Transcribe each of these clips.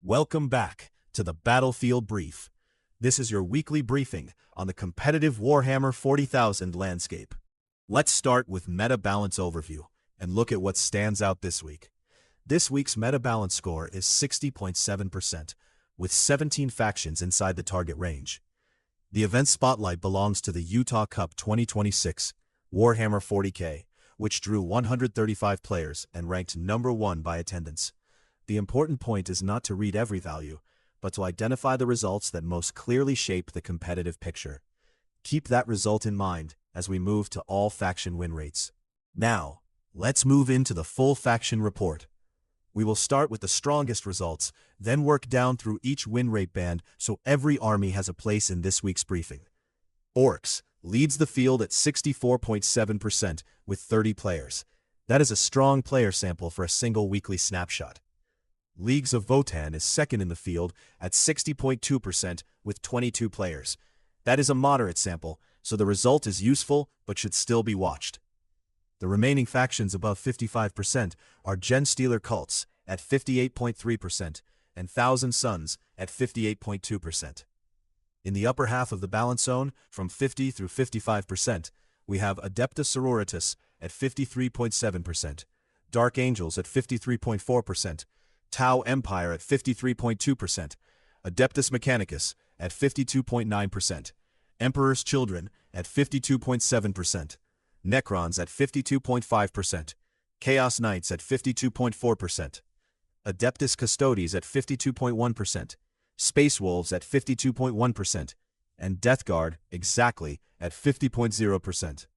Welcome back to the Battlefield Brief. This is your weekly briefing on the competitive Warhammer 40,000 landscape. Let's start with meta balance overview and look at what stands out this week. This week's meta balance score is 60.7%, with 17 factions inside the target range. The event spotlight belongs to the Utah Cup 2026 Warhammer 40K, which drew 135 players and ranked number 1 by attendance. The important point is not to read every value, but to identify the results that most clearly shape the competitive picture. Keep that result in mind as we move to all faction win rates. Now, let's move into the full faction report. We will start with the strongest results, then work down through each win rate band so every army has a place in this week's briefing. Orks leads the field at 64.7% with 30 players. That is a strong player sample for a single weekly snapshot. Leagues of Votann is second in the field at 60.2% with 22 players. That is a moderate sample, so the result is useful but should still be watched. The remaining factions above 55% are Genestealer cults at 58.3% and Thousand Sons at 58.2%. In the upper half of the balance zone, from 50 through 55%, we have Adeptus Sororitas at 53.7%, Dark Angels at 53.4%, Tau Empire at 53.2%, Adeptus Mechanicus at 52.9%, Emperor's Children at 52.7%, Necrons at 52.5%, Chaos Knights at 52.4%, Adeptus Custodes at 52.1%, Space Wolves at 52.1%, and Death Guard exactly at 50.0%.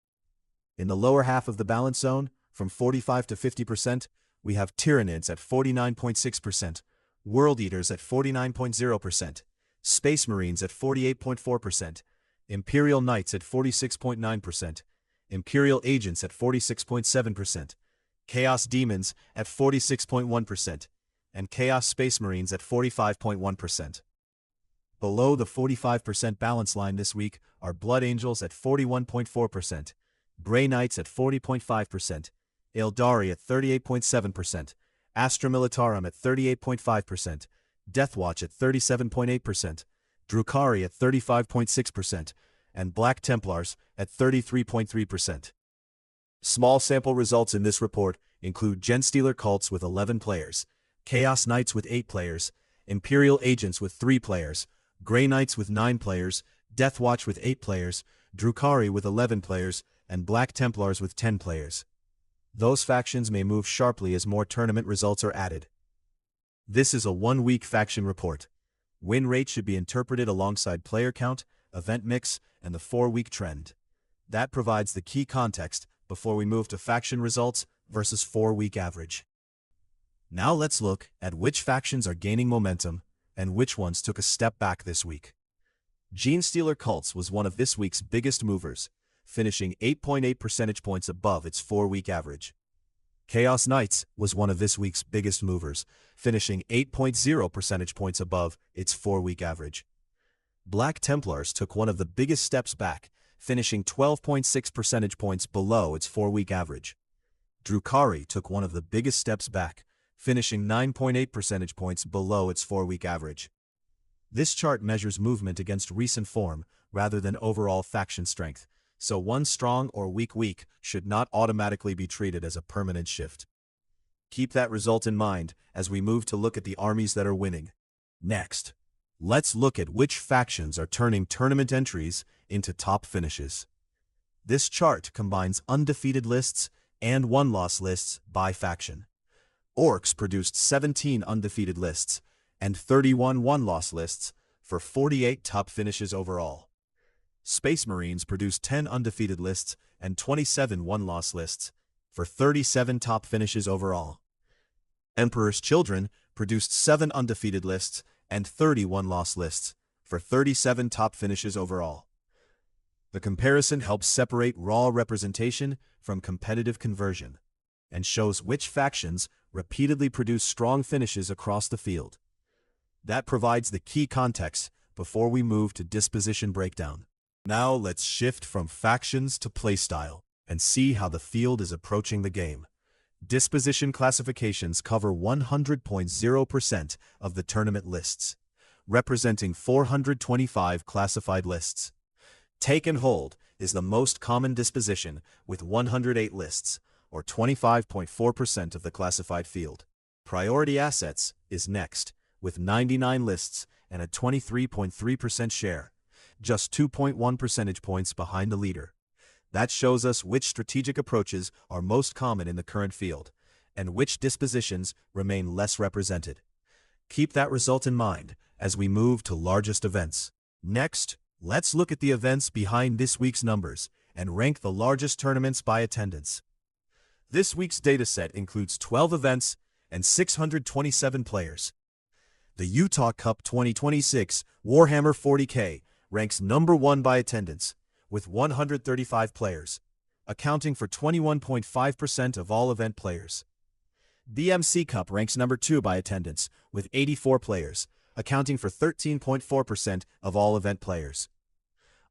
In the lower half of the balance zone, from 45 to 50%, we have Tyranids at 49.6%, World Eaters at 49.0%, Space Marines at 48.4%, Imperial Knights at 46.9%, Imperial Agents at 46.7%, Chaos Demons at 46.1%, and Chaos Space Marines at 45.1%. Below the 45% balance line this week are Blood Angels at 41.4%, Grey Knights at 40.5%, Eldari at 38.7%, Astra Militarum at 38.5%, Deathwatch at 37.8%, Drukhari at 35.6%, and Black Templars at 33.3%. Small sample results in this report include Genestealer cults with 11 players, Chaos Knights with 8 players, Imperial Agents with 3 players, Grey Knights with 9 players, Deathwatch with 8 players, Drukhari with 11 players, and Black Templars with 10 players. Those factions may move sharply as more tournament results are added. This is a one-week faction report. Win rate should be interpreted alongside player count, event mix, and the 4-week trend. That provides the key context before we move to faction results versus 4-week average. Now let's look at which factions are gaining momentum and which ones took a step back this week. Genestealer cults was one of this week's biggest movers, finishing 8.8 percentage points above its 4-week average. Chaos Knights was one of this week's biggest movers, finishing 8.0 percentage points above its 4-week average. Black Templars took one of the biggest steps back, finishing 12.6 percentage points below its 4-week average. Drukhari took one of the biggest steps back, finishing 9.8 percentage points below its 4-week average. This chart measures movement against recent form rather than overall faction strength, so one strong or weak week should not automatically be treated as a permanent shift. Keep that result in mind as we move to look at the armies that are winning. Next, let's look at which factions are turning tournament entries into top finishes. This chart combines undefeated lists and one-loss lists by faction. Orks produced 17 undefeated lists and 31 one-loss lists for 48 top finishes overall. Space Marines produced 10 undefeated lists and 27 one-loss lists for 37 top finishes overall. Emperor's Children produced 7 undefeated lists and 30 one-loss lists for 37 top finishes overall. The comparison helps separate raw representation from competitive conversion and shows which factions repeatedly produce strong finishes across the field. That provides the key context before we move to disposition breakdown. Now let's shift from factions to playstyle and see how the field is approaching the game. Disposition classifications cover 100.0% of the tournament lists, representing 425 classified lists. Take and hold is the most common disposition with 108 lists, or 25.4% of the classified field. Priority assets is next, with 99 lists and a 23.3% share, just 2.1 percentage points behind the leader. That shows us which strategic approaches are most common in the current field, and which dispositions remain less represented. Keep that result in mind as we move to largest events. Next, let's look at the events behind this week's numbers and rank the largest tournaments by attendance. This week's dataset includes 12 events and 627 players. The Utah Cup 2026 Warhammer 40K ranks number 1 by attendance, with 135 players, accounting for 21.5% of all event players. DMC Cup ranks number 2 by attendance, with 84 players, accounting for 13.4% of all event players.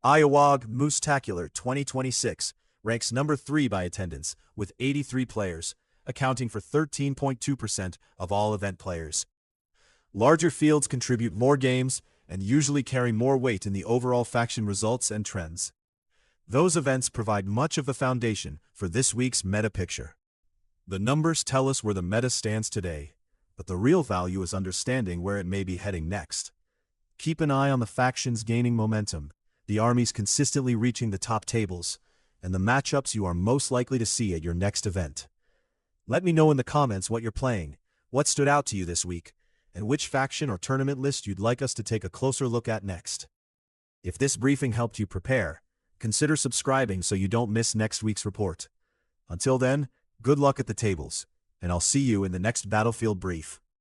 Iowag Moose-tacular 2026 ranks number 3 by attendance, with 83 players, accounting for 13.2% of all event players. Larger fields contribute more games and usually carry more weight in the overall faction results and trends. Those events provide much of the foundation for this week's meta picture. The numbers tell us where the meta stands today, but the real value is understanding where it may be heading next. Keep an eye on the factions gaining momentum, the armies consistently reaching the top tables, and the matchups you are most likely to see at your next event. Let me know in the comments what you're playing, what stood out to you this week, and which faction or tournament list you'd like us to take a closer look at next. If this briefing helped you prepare, consider subscribing so you don't miss next week's report. Until then, good luck at the tables, and I'll see you in the next Battlefield Brief.